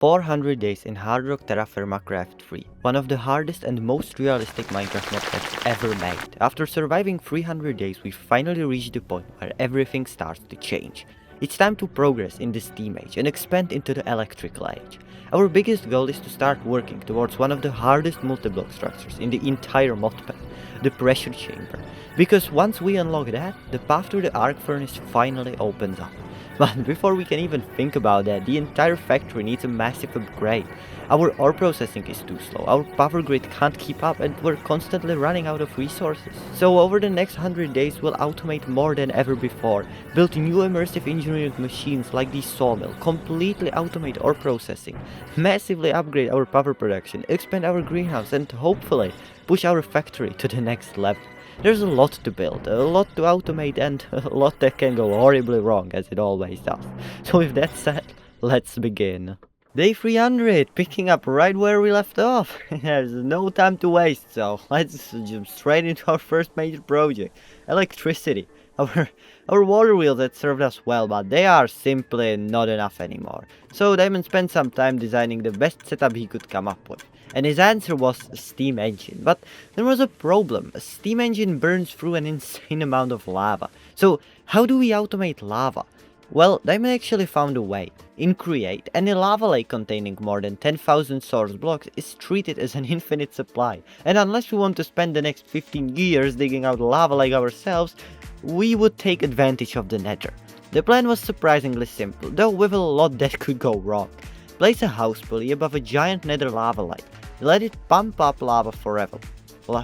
400 days in Hardrock TerraFirmaCraft 3, one of the hardest and most realistic Minecraft modpacks ever made. After surviving 300 days, we finally reached the point where everything starts to change. It's time to progress in the Steam Age and expand into the Electrical Age. Our biggest goal is to start working towards one of the hardest multi-block structures in the entire modpack, the Pressure Chamber. Because once we unlock that, the path to the Arc Furnace finally opens up. But before we can even think about that, the entire factory needs a massive upgrade. Our ore processing is too slow, our power grid can't keep up, and we're constantly running out of resources. So over the next 100 days we'll automate more than ever before, build new immersive engineering machines like the Sawmill, completely automate ore processing, massively upgrade our power production, expand our greenhouse, and hopefully push our factory to the next level. There's a lot to build, a lot to automate, and a lot that can go horribly wrong, as it always does. So with that said, let's begin. Day 300, picking up right where we left off. There's no time to waste, so let's jump straight into our first major project, electricity. Our water wheels had served us well, but they are simply not enough anymore. So Damon spent some time designing the best setup he could come up with. And his answer was a steam engine. But there was a problem. A steam engine burns through an insane amount of lava. So how do we automate lava? Well, Damon actually found a way. In Create, any lava lake containing more than 10,000 source blocks is treated as an infinite supply. And unless we want to spend the next 15 years digging out lava lake ourselves, we would take advantage of the nether. The plan was surprisingly simple, though with a lot that could go wrong. Place a house pulley above a giant nether lava lake. Let it pump up lava forever.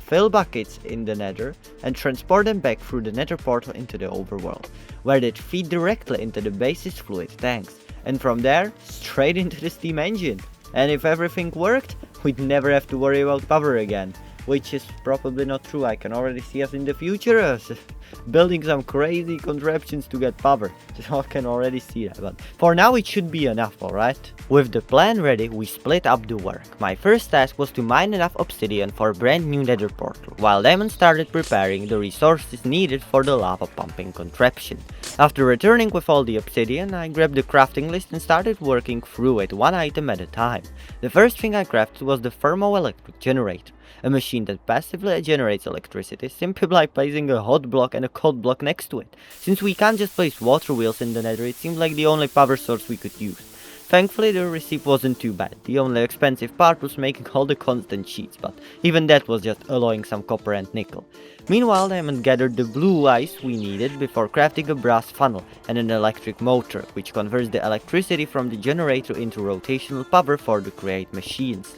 Fill buckets in the nether and transport them back through the nether portal into the overworld, where they'd feed directly into the basis fluid tanks, and from there, straight into the steam engine. And if everything worked, we'd never have to worry about power again. Which is probably not true. I can already see us in the future building some crazy contraptions to get power. So I can already see that, but for now it should be enough, alright? With the plan ready, we split up the work. My first task was to mine enough obsidian for a brand new nether portal, while Damon started preparing the resources needed for the lava pumping contraption. After returning with all the obsidian, I grabbed the crafting list and started working through it one item at a time. The first thing I crafted was the thermoelectric generator, a machine that passively generates electricity simply by placing a hot block and a cold block next to it. Since we can't just place water wheels in the nether, it seemed like the only power source we could use. Thankfully the receipt wasn't too bad. The only expensive part was making all the constant sheets, but even that was just alloying some copper and nickel. Meanwhile, Diamond gathered the blue ice we needed before crafting a brass funnel and an electric motor, which converts the electricity from the generator into rotational power for the Create machines.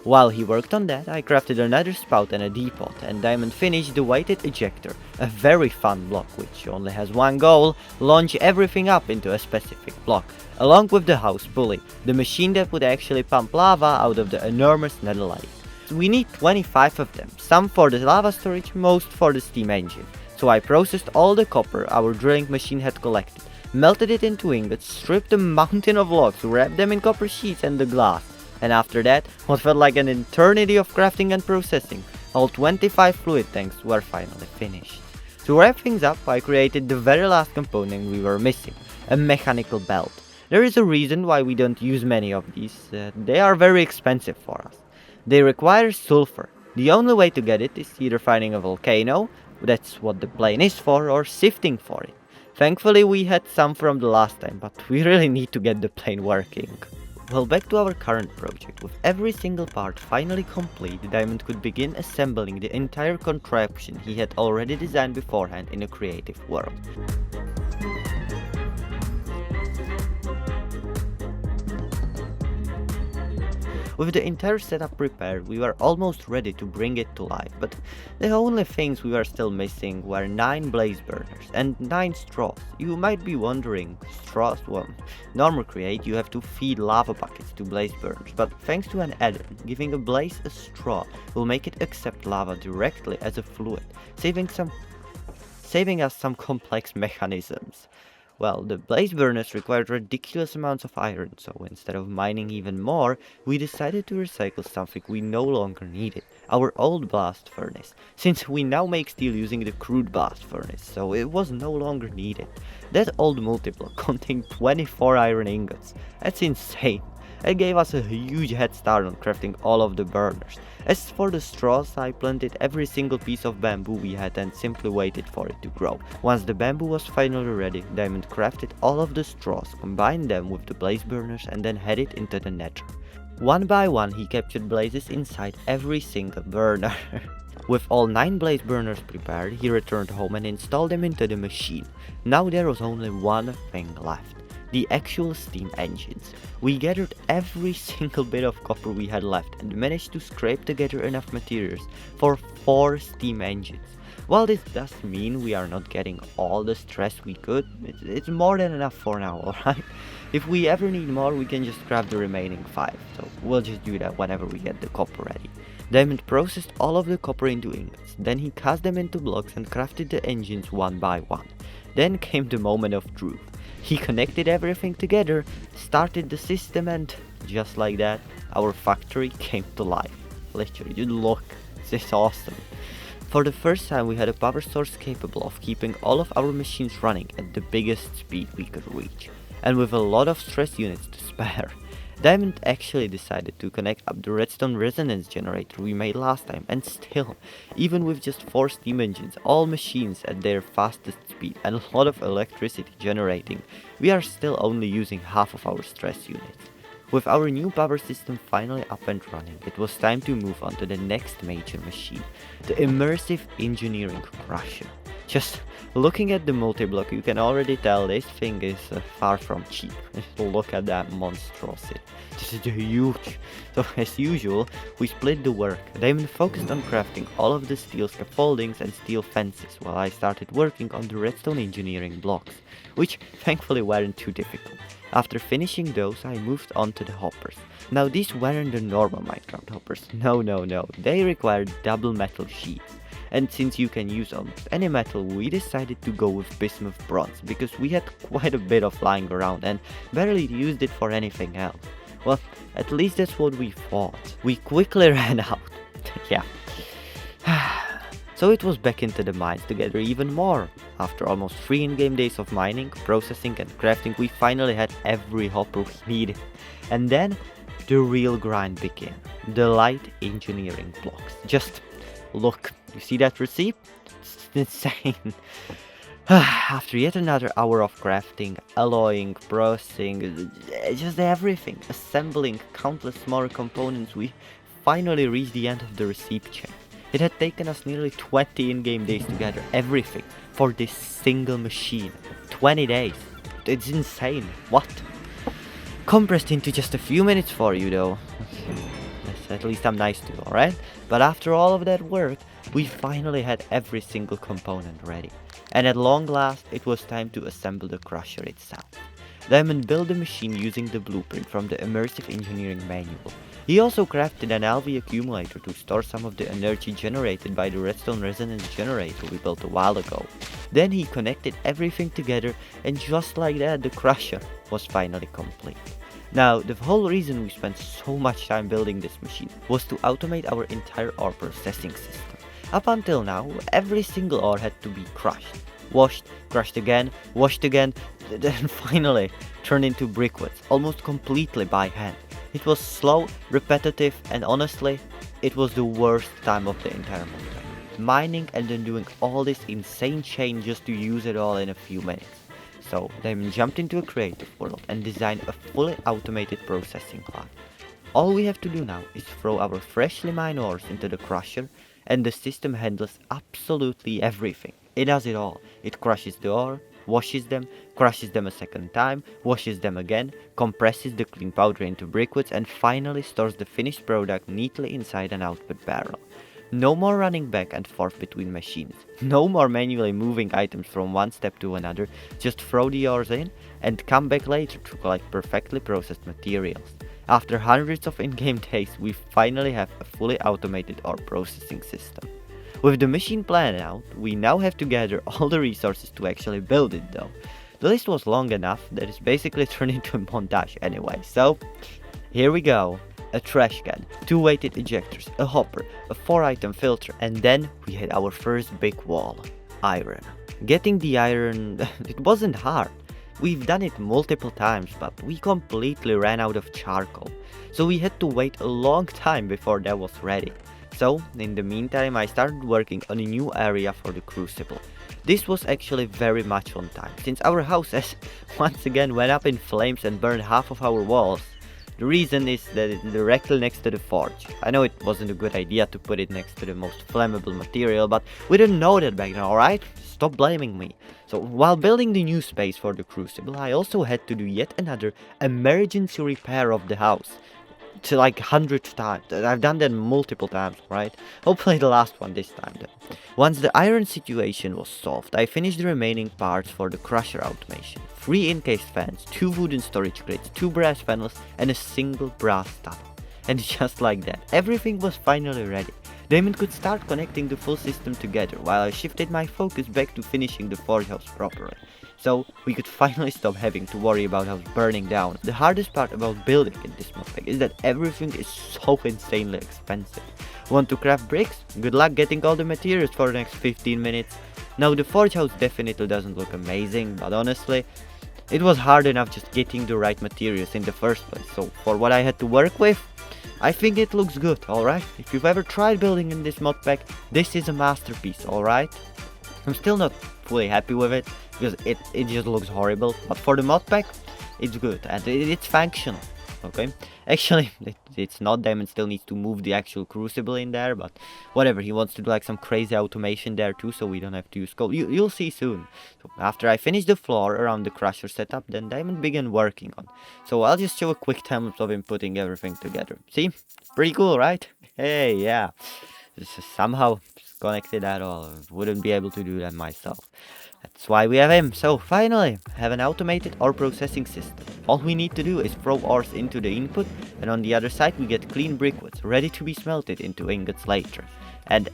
While he worked on that, I crafted another spout and a depot, and Diamond finished the weighted ejector, a very fun block which only has one goal: launch everything up into a specific block, along with the house pulley, the machine that would actually pump lava out of the enormous nether lake. We need 25 of them, some for the lava storage, most for the steam engine. So I processed all the copper our drilling machine had collected, melted it into ingots, stripped a mountain of logs, wrapped them in copper sheets and the glass. And after that, what felt like an eternity of crafting and processing, all 25 fluid tanks were finally finished. To wrap things up, I created the very last component we were missing, a mechanical belt. There is a reason why we don't use many of these. They are very expensive for us. They require sulfur. The only way to get it is either finding a volcano, that's what the plane is for, or sifting for it. Thankfully we had some from the last time, but we really need to get the plane working. Well, back to our current project. With every single part finally complete, Diamond could begin assembling the entire contraption he had already designed beforehand in a creative world. With the entire setup prepared, we were almost ready to bring it to life, but the only things we were still missing were 9 blaze burners and 9 straws. You might be wondering, straws? Well, normal Create you have to feed lava buckets to blaze burners, but thanks to an add-on, giving a blaze a straw will make it accept lava directly as a fluid, saving us some complex mechanisms. Well, the blaze burners required ridiculous amounts of iron, so instead of mining even more, we decided to recycle something we no longer needed, our old blast furnace, since we now make steel using the crude blast furnace, so it was no longer needed. That old multi-block contained 24 iron ingots. That's insane. It gave us a huge head start on crafting all of the burners. As for the straws, I planted every single piece of bamboo we had and simply waited for it to grow. Once the bamboo was finally ready, Diamond crafted all of the straws, combined them with the blaze burners and then headed into the nether. One by one he captured blazes inside every single burner. With all 9 blaze burners prepared, he returned home and installed them into the machine. Now there was only one thing left. The actual steam engines. We gathered every single bit of copper we had left and managed to scrape together enough materials for 4 steam engines. While this does mean we are not getting all the stress we could, it's more than enough for now, alright? If we ever need more, we can just grab the remaining 5, so we'll just do that whenever we get the copper ready. Diamond processed all of the copper into ingots, then he cast them into blocks and crafted the engines one by one. Then came the moment of truth. He connected everything together, started the system, and just like that, our factory came to life. Literally, look, this is awesome. For the first time we had a power source capable of keeping all of our machines running at the biggest speed we could reach, and with a lot of stress units to spare. Diamond actually decided to connect up the redstone resonance generator we made last time, and still, even with just 4 steam engines, all machines at their fastest speed and a lot of electricity generating, we are still only using half of our stress units. With our new power system finally up and running, it was time to move on to the next major machine, the Immersive Engineering Crusher. Just looking at the multi-block, you can already tell this thing is far from cheap. Look at that monstrosity. This is huge. So as usual, we split the work. Diamond focused on crafting all of the steel scaffoldings and steel fences, while I started working on the redstone engineering blocks, which thankfully weren't too difficult. After finishing those, I moved on to the hoppers. Now these weren't the normal Minecraft hoppers. No. They required double metal sheets. And since you can use almost any metal, we decided to go with bismuth bronze, because we had quite a bit of lying around and barely used it for anything else. Well, at least that's what we thought. We quickly ran out. Yeah. So it was back into the mines to gather even more. After almost 3 in-game days of mining, processing and crafting, we finally had every hopper we needed. And then the real grind began. The light engineering blocks. Just look, you see that receipt? It's insane. After yet another hour of crafting, alloying, processing, just everything, assembling countless smaller components, we finally reached the end of the receipt chain. It had taken us nearly 20 in-game days to gather everything for this single machine. 20 days. It's insane. What? Compressed into just a few minutes for you though. Yes, at least I'm nice to you, alright? But after all of that work, we finally had every single component ready. And at long last, it was time to assemble the crusher itself. Diamond built the machine using the blueprint from the Immersive Engineering manual. He also crafted an LV accumulator to store some of the energy generated by the redstone resonance generator we built a while ago. Then he connected everything together, and just like that, the crusher was finally complete. Now, the whole reason we spent so much time building this machine was to automate our entire ore processing system. Up until now, every single ore had to be crushed, washed, crushed again, washed again, then finally turned into briquettes, almost completely by hand. It was slow, repetitive, and honestly, it was the worst time of the entire month. Mining and then doing all this insane chain just to use it all in a few minutes. So Diamond jumped into a creative world and designed a fully automated processing line. All we have to do now is throw our freshly mined ores into the crusher, and the system handles absolutely everything. It does it all. It crushes the ore, washes them, crushes them a second time, washes them again, compresses the clean powder into briquettes, and finally stores the finished product neatly inside an output barrel. No more running back and forth between machines. No more manually moving items from one step to another. Just throw the ores in and come back later to collect perfectly processed materials. After hundreds of in-game days, we finally have a fully automated ore processing system. With the machine planned out, we now have to gather all the resources to actually build it though. The list was long enough that it's basically turned into a montage anyway, so here we go. A trash can, 2 weighted ejectors, a hopper, a 4-item filter, and then we had our first big wall. Iron. Getting the iron, it wasn't hard. We've done it multiple times, but we completely ran out of charcoal, so we had to wait a long time before that was ready. So, in the meantime, I started working on a new area for the crucible. This was actually very much on time, since our house has once again went up in flames and burned half of our walls. The reason is that it's directly next to the forge. I know it wasn't a good idea to put it next to the most flammable material, but we didn't know that back then, alright? Stop blaming me. So while building the new space for the crucible, I also had to do yet another emergency repair of the house. To like 100 times. I've done that multiple times, right? Hopefully the last one this time though. Once the iron situation was solved, I finished the remaining parts for the crusher automation. 3 encased fans, 2 wooden storage crates, 2 brass panels, and a single brass tunnel. And just like that, everything was finally ready. Damon could start connecting the full system together, while I shifted my focus back to finishing the forge house properly. So we could finally stop having to worry about house burning down. The hardest part about building in this modpack is that everything is so insanely expensive. Want to craft bricks? Good luck getting all the materials for the next 15 minutes. Now the forge house definitely doesn't look amazing, but honestly, it was hard enough just getting the right materials in the first place, so for what I had to work with, I think it looks good, alright? If you've ever tried building in this modpack, this is a masterpiece, alright? I'm still not fully happy with it, because it just looks horrible, but for the modpack, it's good, and it's functional, okay? Actually, it's not. Damon still needs to move the actual crucible in there, but whatever, he wants to do like some crazy automation there too, so we don't have to use coal. You'll see soon. So after I finish the floor around the crusher setup, then Damon began working on. So I'll just show a quick time lapse of him putting everything together. See? Pretty cool, right? Hey, yeah. This is somehow connected at all. I wouldn't be able to do that myself. That's why we have him. So finally, have an automated ore processing system. All we need to do is throw ores into the input, and on the other side we get clean brickwoods ready to be smelted into ingots later. And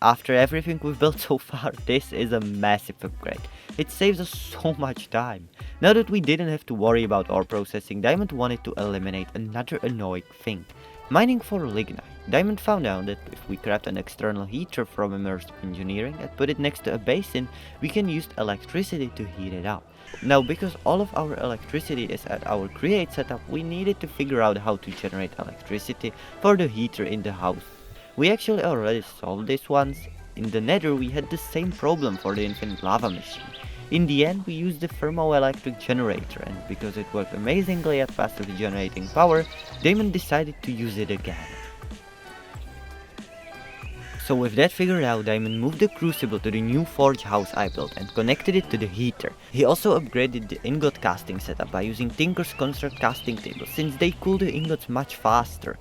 after everything we've built so far, this is a massive upgrade. It saves us so much time. Now that we didn't have to worry about ore processing, Diamond wanted to eliminate another annoying thing. Mining for lignite. Diamond found out that if we craft an external heater from Immersive Engineering and put it next to a basin, we can use electricity to heat it up. Now, because all of our electricity is at our create setup, we needed to figure out how to generate electricity for the heater in the house. We actually already solved this once. In the nether we had the same problem for the infinite lava machine. In the end we used the thermoelectric generator, and because it worked amazingly at passively generating power, Damon decided to use it again. So with that figured out, Damon moved the crucible to the new forge house I built and connected it to the heater. He also upgraded the ingot casting setup by using Tinker's Construct casting tables, since they cool the ingots much faster.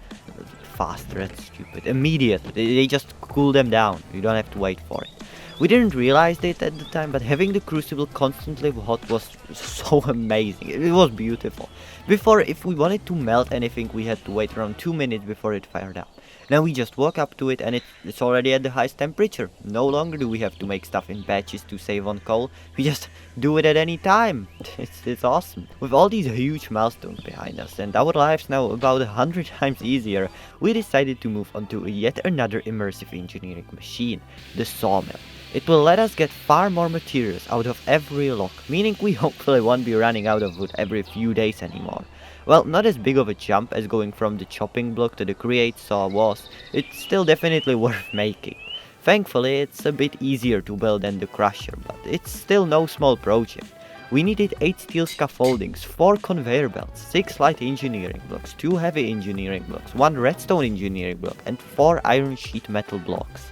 That's stupid. Immediately. They just cool them down. You don't have to wait for it. We didn't realize it at the time, but having the crucible constantly hot was so amazing. It was beautiful. Before, if we wanted to melt anything, we had to wait around 2 minutes before it fired up. Now we just walk up to it and it's already at the highest temperature. No longer do we have to make stuff in batches to save on coal. We just do it at any time. It's awesome. With all these huge milestones behind us and our lives now about 100 times easier, we decided to move on to yet another immersive engineering machine, the Sawmill. It will let us get far more materials out of every log, meaning we hopefully won't be running out of wood every few days anymore. Well, not as big of a jump as going from the chopping block to the create saw was, it's still definitely worth making. Thankfully, it's a bit easier to build than the crusher, but it's still no small project. We needed 8 steel scaffoldings, 4 conveyor belts, 6 light engineering blocks, 2 heavy engineering blocks, 1 redstone engineering block, and 4 iron sheet metal blocks.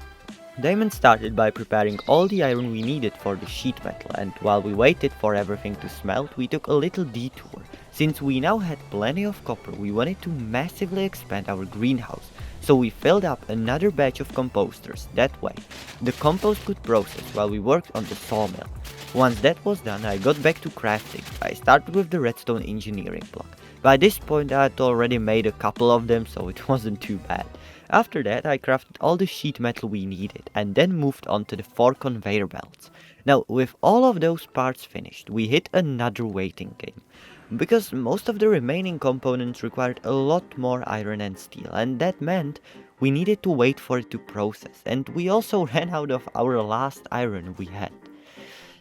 Damon started by preparing all the iron we needed for the sheet metal, and while we waited for everything to smelt, we took a little detour. Since we now had plenty of copper, we wanted to massively expand our greenhouse, so we filled up another batch of composters. That way, the compost could process while we worked on the sawmill. Once that was done, I got back to crafting. I started with the redstone engineering block. By this point I had already made a couple of them, so it wasn't too bad. After that I crafted all the sheet metal we needed and then moved on to the 4 conveyor belts. Now with all of those parts finished, we hit another waiting game. Because most of the remaining components required a lot more iron and steel, and that meant we needed to wait for it to process, and we also ran out of our last iron we had.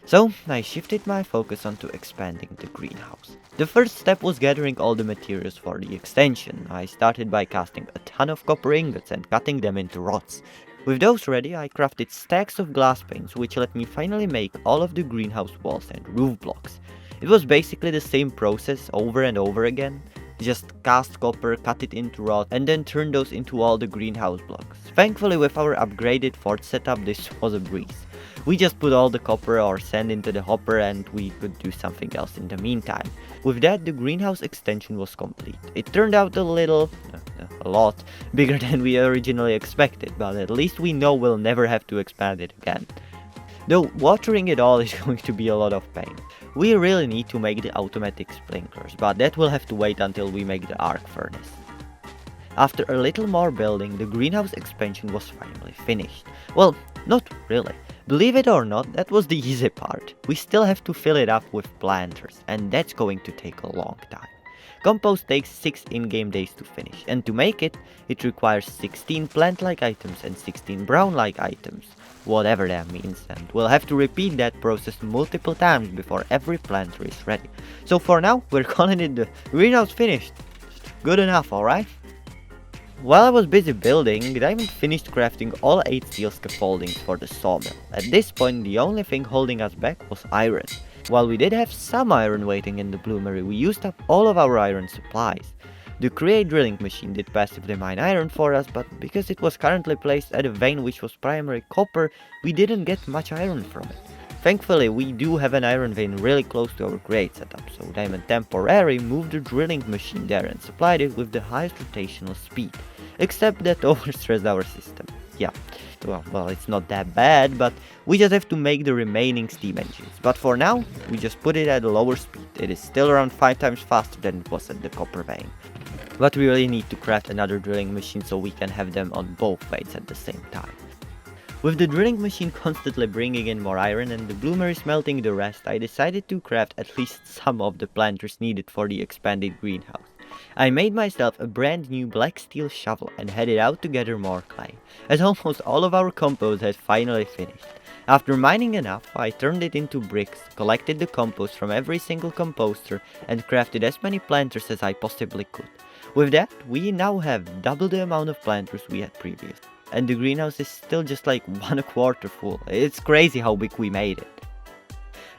So I shifted my focus onto expanding the greenhouse. The first step was gathering all the materials for the extension. I started by casting a ton of copper ingots and cutting them into rods. With those ready, I crafted stacks of glass panes, which let me finally make all of the greenhouse walls and roof blocks. It was basically the same process over and over again. Just cast copper, cut it into rods, and then turn those into all the greenhouse blocks. Thankfully, with our upgraded fort setup, this was a breeze. We just put all the copper or sand into the hopper and we could do something else in the meantime. With that, the greenhouse extension was complete. It turned out a lot bigger than we originally expected, but at least we know we'll never have to expand it again. Though watering it all is going to be a lot of pain. We really need to make the automatic sprinklers, but that will have to wait until we make the arc furnace. After a little more building, the greenhouse expansion was finally finished. Well, not really. Believe it or not, that was the easy part. We still have to fill it up with planters, and that's going to take a long time. Compost takes 6 in-game days to finish, and to make it, it requires 16 plant-like items and 16 brown-like items, whatever that means, and we'll have to repeat that process multiple times before every planter is ready. So for now, we're calling it the greenhouse finished. Good enough, alright? While I was busy building, Diamond finished crafting all 8 steel scaffoldings for the sawmill. At this point, the only thing holding us back was iron. While we did have some iron waiting in the bloomery, we used up all of our iron supplies. The Create drilling machine did passively mine iron for us, but because it was currently placed at a vein which was primary copper, we didn't get much iron from it. Thankfully, we do have an iron vein really close to our grade setup, so Diamond temporarily moved the drilling machine there and supplied it with the highest rotational speed. Except that overstressed our system. Yeah, well, it's not that bad, but we just have to make the remaining steam engines. But for now, we just put it at a lower speed. It is still around 5 times faster than it was at the copper vein. But we really need to craft another drilling machine so we can have them on both veins at the same time. With the drilling machine constantly bringing in more iron and the bloomery smelting the rest, I decided to craft at least some of the planters needed for the expanded greenhouse. I made myself a brand new black steel shovel and headed out to gather more clay, as almost all of our compost had finally finished. After mining enough, I turned it into bricks, collected the compost from every single composter and crafted as many planters as I possibly could. With that, we now have double the amount of planters we had previously. And the greenhouse is still just like 1/4 full. It's crazy how big we made it.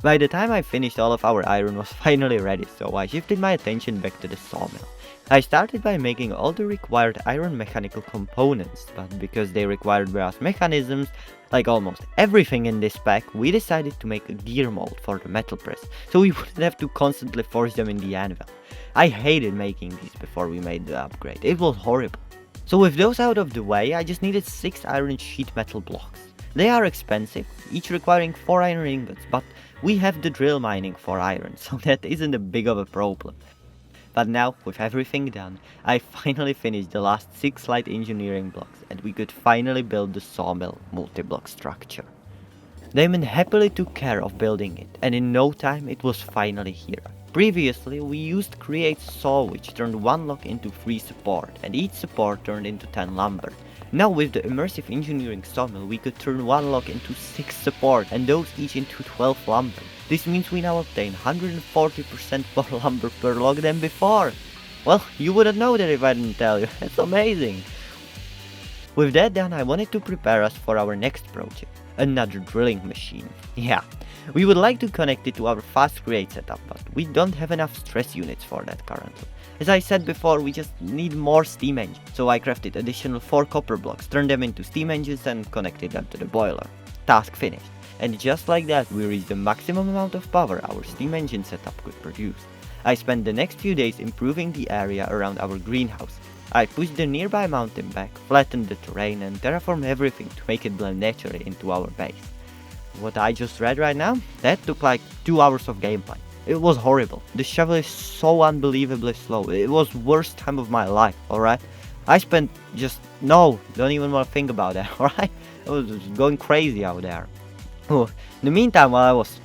By the time I finished, all of our iron was finally ready, so I shifted my attention back to the sawmill. I started by making all the required iron mechanical components, but because they required brass mechanisms, like almost everything in this pack, we decided to make a gear mold for the metal press, so we wouldn't have to constantly forge them in the anvil. I hated making these before we made the upgrade, it was horrible. So with those out of the way, I just needed 6 iron sheet metal blocks. They are expensive, each requiring 4 iron ingots, but we have the drill mining for iron, so that isn't a big of a problem. But now, with everything done, I finally finished the last 6 light engineering blocks and we could finally build the sawmill multi-block structure. Diamond happily took care of building it, and in no time it was finally here. Previously, we used Create Saw, which turned 1 log into 3 support, and each support turned into 10 lumber. Now with the Immersive Engineering Sawmill, we could turn 1 log into 6 support, and those each into 12 lumber. This means we now obtain 140% more lumber per log than before. Well, you wouldn't know that if I didn't tell you, that's amazing! With that done, I wanted to prepare us for our next project, another drilling machine. Yeah, we would like to connect it to our fast create setup, but we don't have enough stress units for that currently. As I said before, we just need more steam engines, so I crafted additional 4 copper blocks, turned them into steam engines and connected them to the boiler. Task finished. And just like that, we reached the maximum amount of power our steam engine setup could produce. I spent the next few days improving the area around our greenhouse. I pushed the nearby mountain back, flattened the terrain and terraformed everything to make it blend naturally into our base. What I just read right now, that took like 2 hours of gameplay. It was horrible. The shovel is so unbelievably slow. It was worst time of my life, alright? I spent don't even want to think about that, alright? I was just going crazy out there. Oh, in the meantime, while I was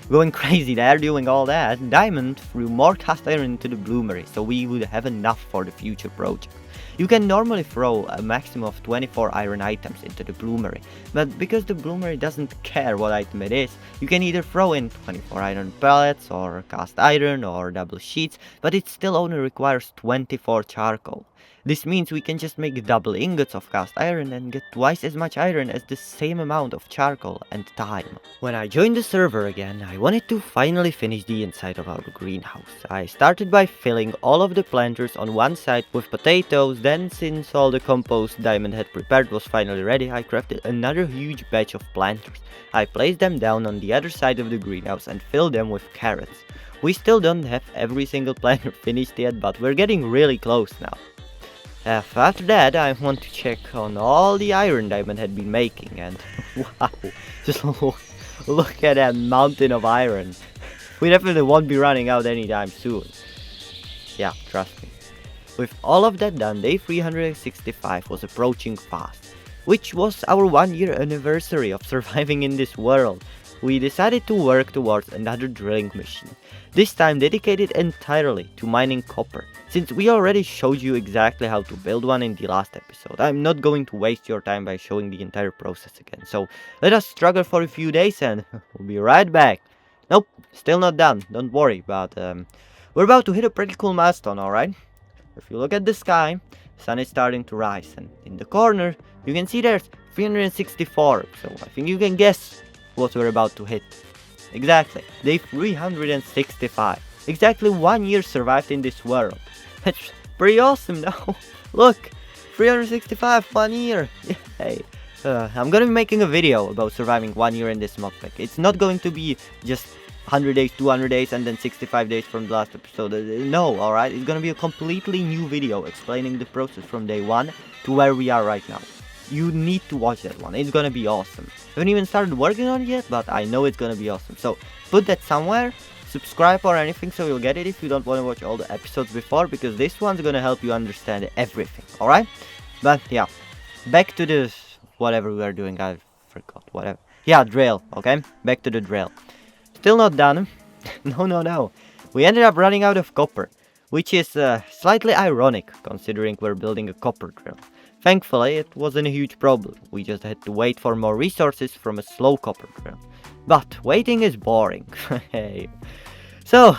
going crazy there doing all that, Diamond threw more cast iron into the bloomery so we would have enough for the future project. You can normally throw a maximum of 24 iron items into the bloomery, but because the bloomery doesn't care what item it is, you can either throw in 24 iron pellets or cast iron or double sheets, but it still only requires 24 charcoal. This means we can just make double ingots of cast iron and get twice as much iron as the same amount of charcoal and time. When I joined the server again, I wanted to finally finish the inside of our greenhouse. I started by filling all of the planters on one side with potatoes, then since all the compost Diamond had prepared was finally ready, I crafted another huge batch of planters. I placed them down on the other side of the greenhouse and filled them with carrots. We still don't have every single planter finished yet, but we're getting really close now. After that, I want to check on all the iron Diamond had been making, and wow, just look at that mountain of iron. We definitely won't be running out anytime soon. Yeah, trust me. With all of that done, day 365 was approaching fast, which was our 1-year anniversary of surviving in this world. We decided to work towards another drilling machine, this time dedicated entirely to mining copper. Since we already showed you exactly how to build one in the last episode, I'm not going to waste your time by showing the entire process again, so let us struggle for a few days and we'll be right back. Nope, still not done, don't worry, but we're about to hit a pretty cool milestone, alright? If you look at the sky, the sun is starting to rise, and in the corner, you can see there's 364, so I think you can guess what we're about to hit. Exactly, day 365. Exactly 1 year survived in this world. That's pretty awesome now. Look, 365, 1 year. Yay. I'm gonna be making a video about surviving 1 year in this modpack. It's not going to be just 100 days, 200 days, and then 65 days from the last episode. No, alright? It's gonna be a completely new video explaining the process from day 1 to where we are right now. You need to watch that one, it's gonna be awesome. I haven't even started working on it yet, but I know it's gonna be awesome. So, put that somewhere, subscribe or anything so you'll get it if you don't want to watch all the episodes before, because this one's gonna help you understand everything, alright? But yeah, back to the whatever we are doing, I forgot, whatever. Yeah, drill, okay? Back to the drill. Still not done. No. We ended up running out of copper, which is slightly ironic considering we're building a copper drill. Thankfully, it wasn't a huge problem. We just had to wait for more resources from a slow copper drill. But waiting is boring. Hey. So,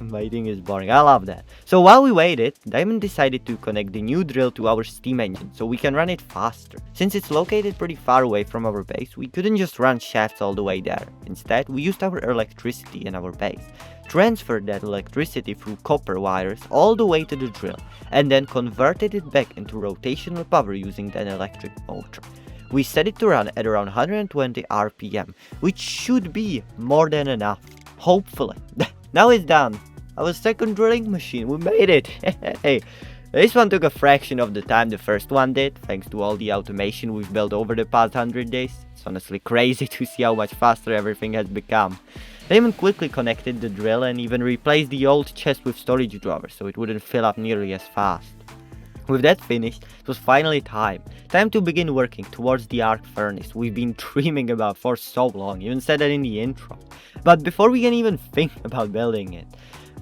waiting is boring. I love that. So while we waited, Diamond decided to connect the new drill to our steam engine so we can run it faster. Since it's located pretty far away from our base, we couldn't just run shafts all the way there. Instead, we used our electricity in our base, transferred that electricity through copper wires all the way to the drill, and then converted it back into rotational power using an electric motor. We set it to run at around 120 RPM, which should be more than enough. Hopefully. Now it's done. Our second drilling machine, we made it. Hey, this one took a fraction of the time the first one did, thanks to all the automation we've built over the past 100 days. It's honestly crazy to see how much faster everything has become. Diamond quickly connected the drill and even replaced the old chest with storage drawers so it wouldn't fill up nearly as fast. With that finished, it was finally time to begin working towards the arc furnace we've been dreaming about for so long, even said that in the intro. But before we can even think about building it,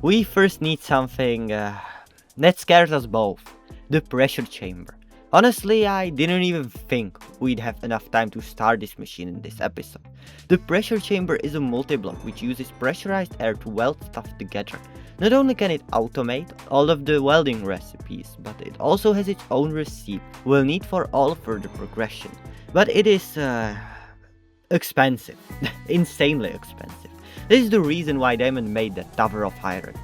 we first need something that scares us both, the pressure chamber. Honestly, I didn't even think we'd have enough time to start this machine in this episode. The pressure chamber is a multi-block which uses pressurized air to weld stuff together. Not only can it automate all of the welding recipes, but it also has its own recipe we'll need for all further progression. But it is expensive, insanely expensive. This is the reason why Diamond made that Tower of Iron.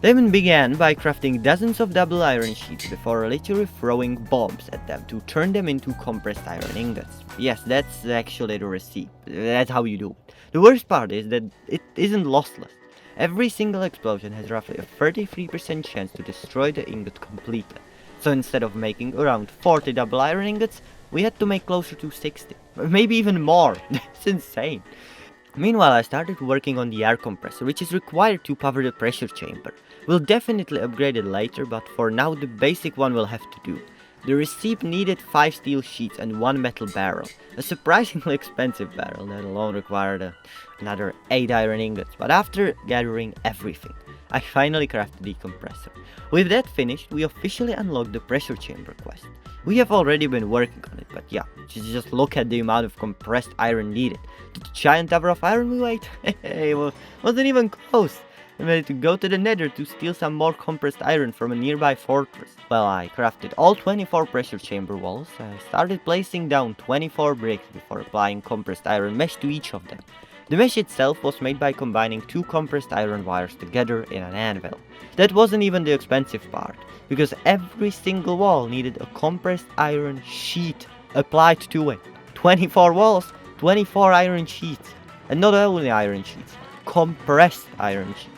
Diamond began by crafting dozens of double iron sheets before literally throwing bombs at them to turn them into compressed iron ingots. Yes, that's actually the recipe. That's how you do it. The worst part is that it isn't lossless. Every single explosion has roughly a 33% chance to destroy the ingot completely. So instead of making around 40 double iron ingots, we had to make closer to 60. Maybe even more. It's insane. Meanwhile, I started working on the air compressor, which is required to power the pressure chamber. We'll definitely upgrade it later, but for now the basic one will have to do. The recipe needed 5 steel sheets and 1 metal barrel, a surprisingly expensive barrel that alone required another 8 iron ingots, but after gathering everything, I finally crafted the compressor. With that finished, we officially unlocked the pressure chamber quest. We have already been working on it, but yeah, just look at the amount of compressed iron needed. To the giant tower of iron we wait? Hey, wasn't even close. I'm ready to go to the nether to steal some more compressed iron from a nearby fortress. Well, I crafted all 24 pressure chamber walls. I started placing down 24 bricks before applying compressed iron mesh to each of them. The mesh itself was made by combining 2 compressed iron wires together in an anvil. That wasn't even the expensive part, because every single wall needed a compressed iron sheet applied to it. 24 walls, 24 iron sheets. And not only iron sheets, compressed iron sheets.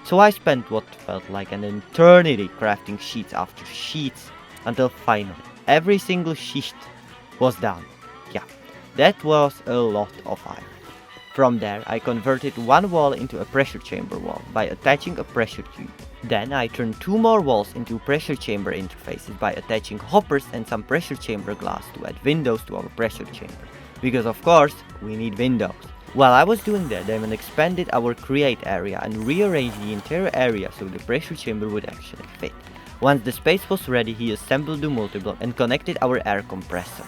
So I spent what felt like an eternity crafting sheets after sheets until finally every single sheet was done. Yeah, that was a lot of iron. From there, I converted one wall into a pressure chamber wall by attaching a pressure tube. Then I turned 2 more walls into pressure chamber interfaces by attaching hoppers and some pressure chamber glass to add windows to our pressure chamber. Because of course, we need windows. While I was doing that, Damon expanded our create area and rearranged the entire area so the pressure chamber would actually fit. Once the space was ready, he assembled the multi-block and connected our air compressor.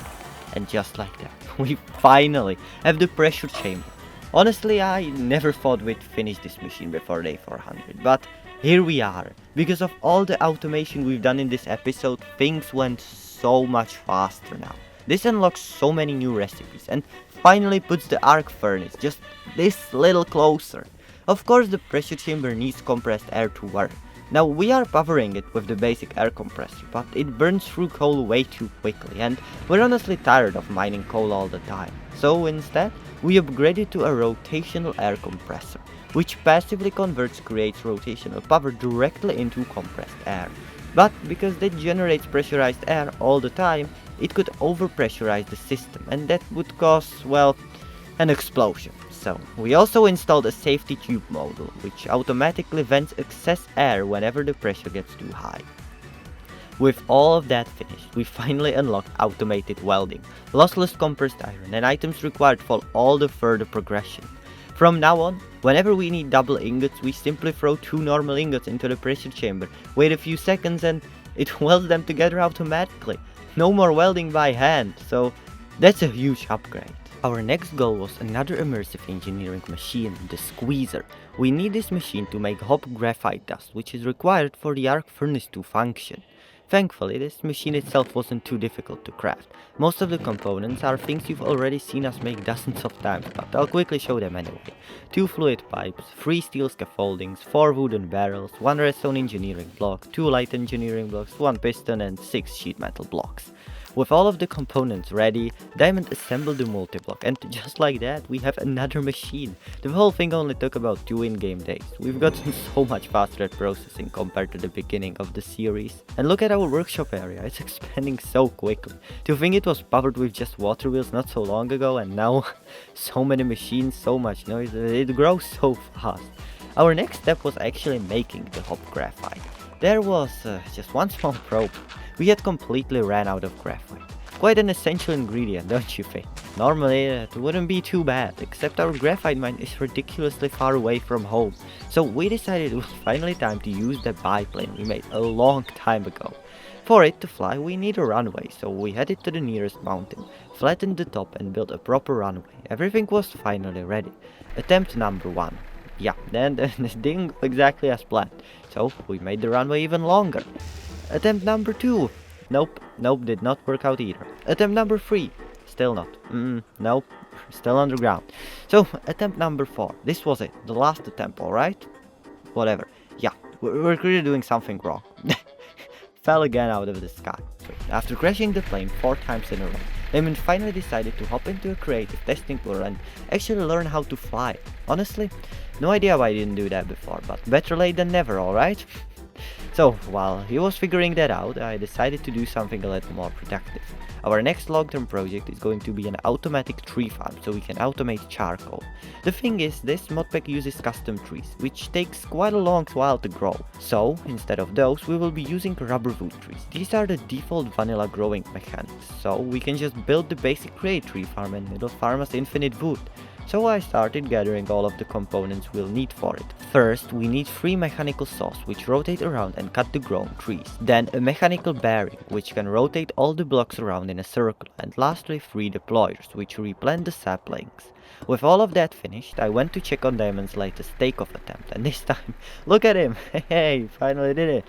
And just like that, we finally have the pressure chamber. Honestly, I never thought we'd finish this machine before day 400, but here we are. Because of all the automation we've done in this episode, things went so much faster now. This unlocks so many new recipes and finally puts the arc furnace just this little closer. Of course, the pressure chamber needs compressed air to work. Now we are powering it with the basic air compressor, but it burns through coal way too quickly and we're honestly tired of mining coal all the time. So instead, we upgraded to a rotational air compressor, which passively creates rotational power directly into compressed air. But because that generates pressurized air all the time, it could overpressurize the system and that would cause, well, an explosion. So we also installed a safety tube module, which automatically vents excess air whenever the pressure gets too high. With all of that finished, we finally unlocked automated welding, lossless compressed iron and items required for all the further progression. From now on, whenever we need double ingots, we simply throw 2 normal ingots into the pressure chamber, wait a few seconds and it welds them together automatically. No more welding by hand, so that's a huge upgrade. Our next goal was another immersive engineering machine, the squeezer. We need this machine to make hop graphite dust, which is required for the arc furnace to function. Thankfully, this machine itself wasn't too difficult to craft. Most of the components are things you've already seen us make dozens of times, but I'll quickly show them anyway. 2 fluid pipes, 3 steel scaffoldings, 4 wooden barrels, 1 redstone engineering block, 2 light engineering blocks, 1 piston and 6 sheet metal blocks. With all of the components ready, Diamond assembled the multi-block and just like that we have another machine. The whole thing only took about 2 in-game days. We've gotten so much faster at processing compared to the beginning of the series. And look at our workshop area, it's expanding so quickly. To think it was powered with just water wheels not so long ago and now so many machines, so much noise, it grows so fast. Our next step was actually making the hop graphite. There was just one small problem. We had completely ran out of graphite. Quite an essential ingredient, don't you think? Normally it wouldn't be too bad, except our graphite mine is ridiculously far away from home. So we decided it was finally time to use the biplane we made a long time ago. For it to fly we need a runway, so we headed to the nearest mountain, flattened the top and built a proper runway. Everything was finally ready. Attempt number 1. Yeah, then this didn't go exactly as planned, so we made the runway even longer. Attempt number 2. Nope, did not work out either. Attempt number 3. Still not. Nope, still underground. So, attempt number 4. This was it, the last attempt, alright? Whatever. Yeah, we're clearly doing something wrong. Fell again out of the sky. So, after crashing the plane 4 times in a row, Damon finally decided to hop into a creative testing tour and actually learn how to fly. Honestly, no idea why I didn't do that before, but better late than never, alright? So, while he was figuring that out, I decided to do something a little more productive. Our next long-term project is going to be an automatic tree farm, so we can automate charcoal. The thing is, this modpack uses custom trees, which takes quite a long while to grow. So, instead of those, we will be using rubber wood trees. These are the default vanilla growing mechanics, so we can just build the basic grade tree farm and it'll farm us infinite wood. So I started gathering all of the components we'll need for it. First, we need 3 mechanical saws which rotate around and cut the grown trees. Then a mechanical bearing which can rotate all the blocks around in a circle. And lastly 3 deployers which replant the saplings. With all of that finished, I went to check on Diamond's latest takeoff attempt, and this time, look at him! Hey, finally did it!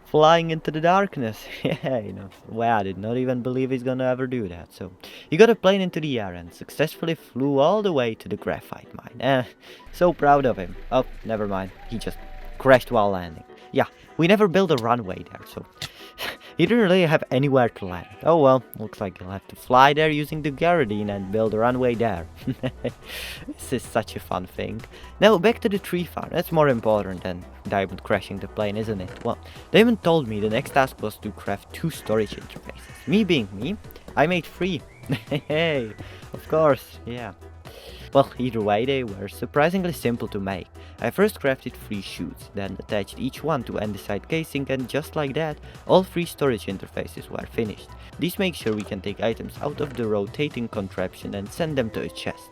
Flying into the darkness. Yeah, wow, I did not even believe he's gonna ever do that. So he got a plane into the air and successfully flew all the way to the graphite mine. So proud of him. Oh, never mind, he just crashed while landing. Yeah, we never built a runway there, so he didn't really have anywhere to land. Oh well, looks like he'll have to fly there using the Garradine and build a runway there. This is such a fun thing. Now back to the tree farm. That's more important than Diamond crashing the plane, isn't it? Well, Diamond told me the next task was to craft 2 storage interfaces. Me being me, I made 3. Hey, of course, yeah. Well, either way, they were surprisingly simple to make. I first crafted 3 chutes, then attached each one to andesite casing, and just like that, all 3 storage interfaces were finished. This makes sure we can take items out of the rotating contraption and send them to a chest.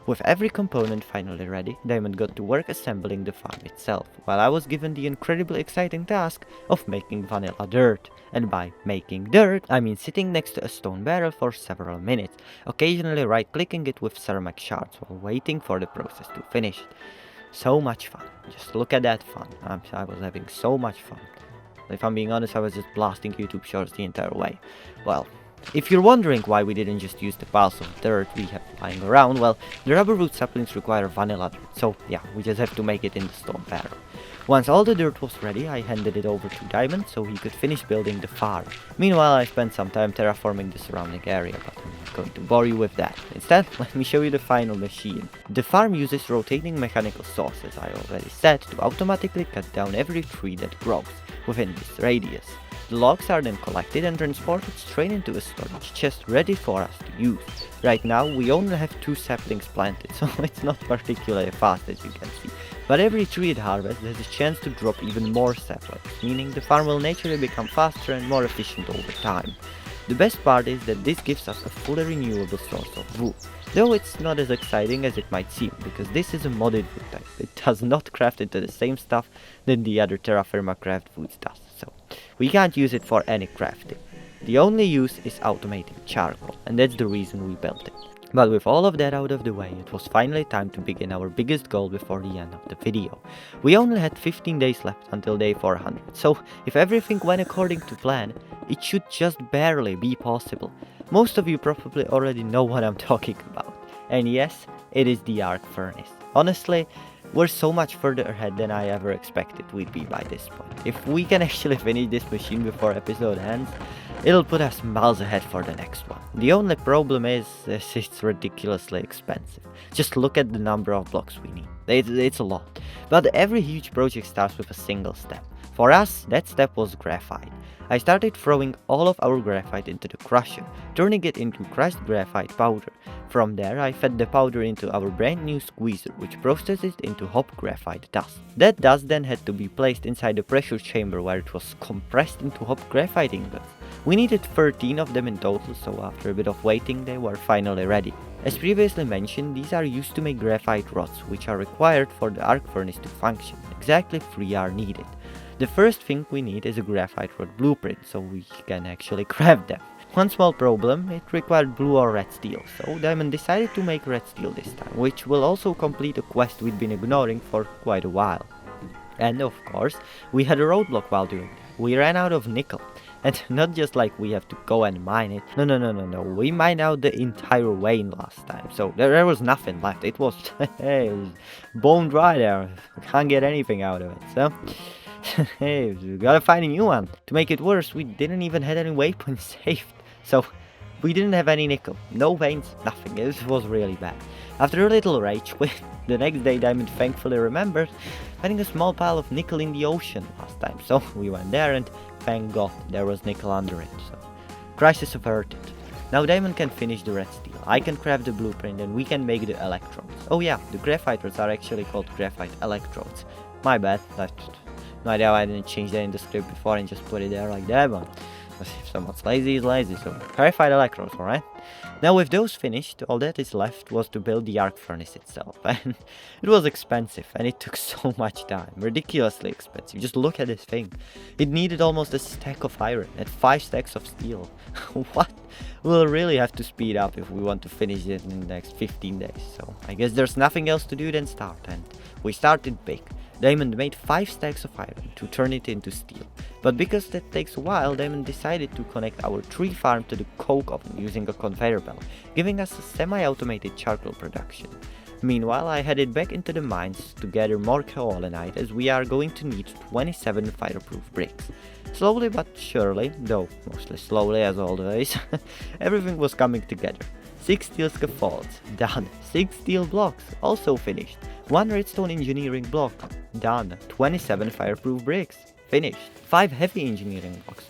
With every component finally ready, Diamond got to work assembling the farm itself, while I was given the incredibly exciting task of making vanilla dirt. And by making dirt, I mean sitting next to a stone barrel for several minutes, occasionally right-clicking it with ceramic shards while waiting for the process to finish. So much fun. Just look at that fun. I was having so much fun. If I'm being honest, I was just blasting YouTube shorts the entire way. Well, if you're wondering why we didn't just use the piles of dirt we have lying around, well, the rubber root saplings require vanilla dirt, so yeah, we just have to make it in the stone barrel. Once all the dirt was ready, I handed it over to Diamond so he could finish building the farm. Meanwhile, I spent some time terraforming the surrounding area, but I'm not going to bore you with that. Instead, let me show you the final machine. The farm uses rotating mechanical saws, as I already said, to automatically cut down every tree that grows within this radius. The logs are then collected and transported straight into a storage chest ready for us to use. Right now we only have 2 saplings planted, so it's not particularly fast as you can see. But every tree it harvests has a chance to drop even more saplings, meaning the farm will naturally become faster and more efficient over time. The best part is that this gives us a fully renewable source of wood, though it's not as exciting as it might seem, because this is a modded wood type. It does not craft into the same stuff than the other TerraFirmaCraft woods does, so we can't use it for any crafting. The only use is automating charcoal, and that's the reason we built it. But with all of that out of the way, it was finally time to begin our biggest goal before the end of the video. We only had 15 days left until day 400, so if everything went according to plan, it should just barely be possible. Most of you probably already know what I'm talking about. And yes, it is the arc furnace. Honestly, we're so much further ahead than I ever expected we'd be by this point. If we can actually finish this machine before episode ends, it'll put us miles ahead for the next one. The only problem is it's ridiculously expensive. Just look at the number of blocks we need. It's a lot. But every huge project starts with a single step. For us, that step was graphite. I started throwing all of our graphite into the crusher, turning it into crushed graphite powder. From there, I fed the powder into our brand new squeezer, which processes it into hop graphite dust. That dust then had to be placed inside the pressure chamber where it was compressed into hop graphite ingots. We needed 13 of them in total, so after a bit of waiting, they were finally ready. As previously mentioned, these are used to make graphite rods, which are required for the arc furnace to function. Exactly 3 are needed. The first thing we need is a graphite rod blueprint, so we can actually craft them. One small problem, it required blue or red steel, so Diamond decided to make red steel this time, which will also complete a quest we'd been ignoring for quite a while. And of course, we had a roadblock while doing it. We ran out of nickel. And not just like we have to go and mine it. No. We mined out the entire vein last time. So there was nothing left. It was, hey, it was bone dry there. Can't get anything out of it. So, hey, we gotta find a new one. To make it worse, we didn't even have any waypoints saved. So, we didn't have any nickel. No veins, nothing. It was really bad. After a little rage quit, the next day Diamond thankfully remembered finding a small pile of nickel in the ocean last time. So we went there and thank God there was nickel under it. So crisis averted. Now Diamond can finish the red steel, I can craft the blueprint, and we can make the electrodes. Oh yeah, the graphiters are actually called graphite electrodes. My bad, no idea why I didn't change that in the script before and just put it there like that, but if someone's lazy, he's lazy, so graphite electrodes, alright? Now with those finished, all that is left was to build the arc furnace itself, and it was expensive, and it took so much time, ridiculously expensive. Just look at this thing. It needed almost a stack of iron and 5 stacks of steel. What? We'll really have to speed up if we want to finish it in the next 15 days, so I guess there's nothing else to do than start, and we started big. Diamond made 5 stacks of iron to turn it into steel, but because that takes a while, Diamond decided to connect our tree farm to the coke oven using a conveyor belt, giving us a semi-automated charcoal production. Meanwhile, I headed back into the mines to gather more kaolinite, as we are going to need 27 fireproof bricks. Slowly but surely, though mostly slowly as always, everything was coming together. 6 steel scaffolds, done. 6 steel blocks, also finished. 1 redstone engineering block, done. 27 fireproof bricks, finished. 5 heavy engineering blocks,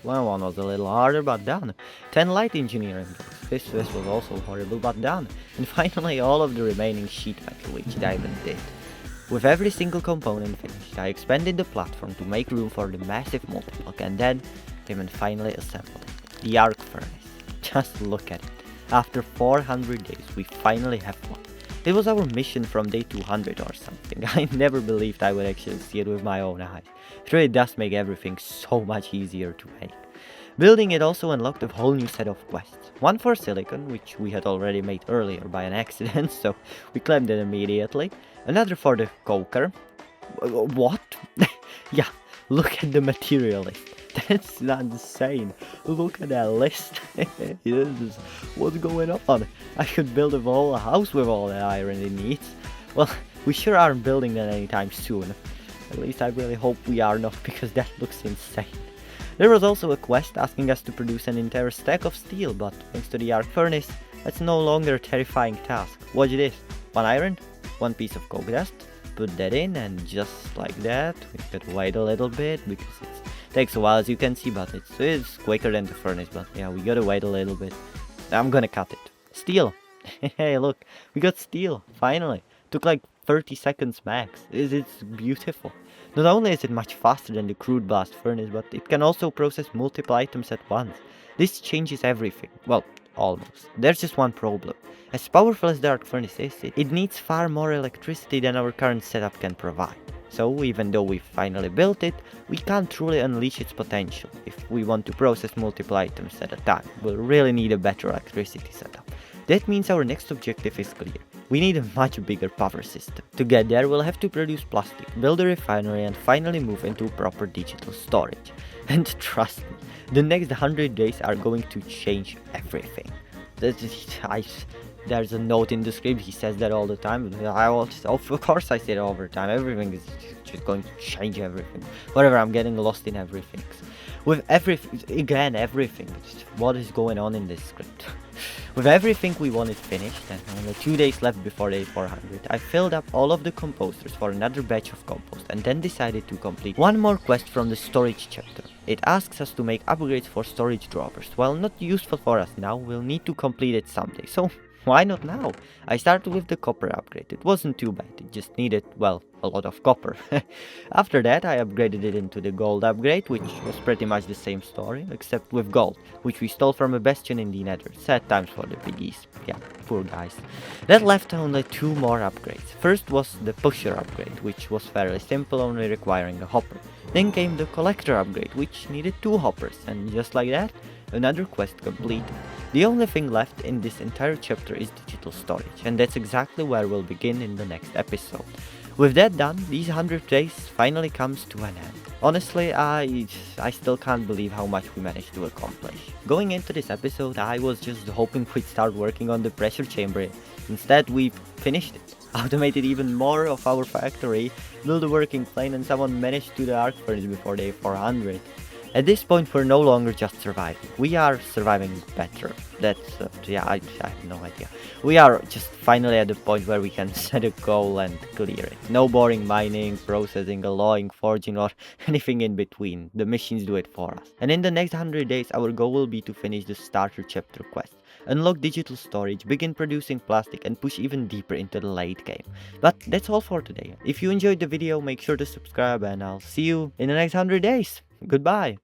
well, one was a little harder but done. 10 light engineering blocks, this was also horrible but done. And finally all of the remaining sheet metal, which Diamond did. With every single component finished, I expanded the platform to make room for the massive multi-block, and then Diamond finally assembled it. The arc furnace. Just look at it. After 400 days, we finally have one. It was our mission from day 200 or something. I never believed I would actually see it with my own eyes. It really does make everything so much easier to make. Building it also unlocked a whole new set of quests. One for silicon, which we had already made earlier by an accident, so we claimed it immediately. Another for the coker. What? Yeah, look at the material list. That's insane. Look at that list. What's going on? I could build a whole house with all that iron it needs. Well, we sure aren't building that anytime soon. At least I really hope we are not, because that looks insane. There was also a quest asking us to produce an entire stack of steel, but thanks to the arc furnace, that's no longer a terrifying task. Watch this. 1 iron, 1 piece of coke dust, put that in, and just like that, we could wait a little bit, because it takes a while as you can see, but it's quicker than the furnace, but yeah, we gotta wait a little bit. I'm gonna cut it. Steel! Hey look, we got steel, finally. Took like 30 seconds max. It's beautiful. Not only is it much faster than the crude blast furnace, but it can also process multiple items at once. This changes everything. Well, almost. There's just one problem. As powerful as the arc furnace is, it needs far more electricity than our current setup can provide. So even though we finally built it, we can't truly unleash its potential. If we want to process multiple items at a time, we'll really need a better electricity setup. That means our next objective is clear. We need a much bigger power system. To get there, we'll have to produce plastic, build a refinery, and finally move into proper digital storage. And trust me, the next 100 days are going to change everything. There's a note in the script, he says that all the time. Of course I say it all the time. Everything is just going to change everything. Whatever, I'm getting lost in everything. With everything. What is going on in this script? With everything we wanted finished, and only 2 days left before day 400, I filled up all of the composters for another batch of compost, and then decided to complete one more quest from the storage chapter. It asks us to make upgrades for storage drawers. While not useful for us now, we'll need to complete it someday, so why not now? I started with the copper upgrade. It wasn't too bad, it just needed, well, a lot of copper. After that I upgraded it into the gold upgrade, which was pretty much the same story, except with gold, which we stole from a bastion in the nether. Sad times for the piggies. Yeah, poor guys. That left only 2 more upgrades. First was the pusher upgrade, which was fairly simple, only requiring a hopper. Then came the collector upgrade, which needed 2 hoppers, and just like that, another quest completed. The only thing left in this entire chapter is digital storage, and that's exactly where we'll begin in the next episode. With that done, these 100 days finally comes to an end. Honestly, I still can't believe how much we managed to accomplish. Going into this episode, I was just hoping we'd start working on the pressure chamber. Instead, we finished it, automated even more of our factory, built a working plane, and someone managed to do the arc furnace before day 400. At this point, we're no longer just surviving. We are surviving better. That's, yeah, I have no idea. We are just finally at the point where we can set a goal and clear it. No boring mining, processing, alloying, forging, or anything in between. The machines do it for us. And in the next 100 days, our goal will be to finish the starter chapter quest, unlock digital storage, begin producing plastic, and push even deeper into the late game. But that's all for today. If you enjoyed the video, make sure to subscribe, and I'll see you in the next 100 days. Goodbye.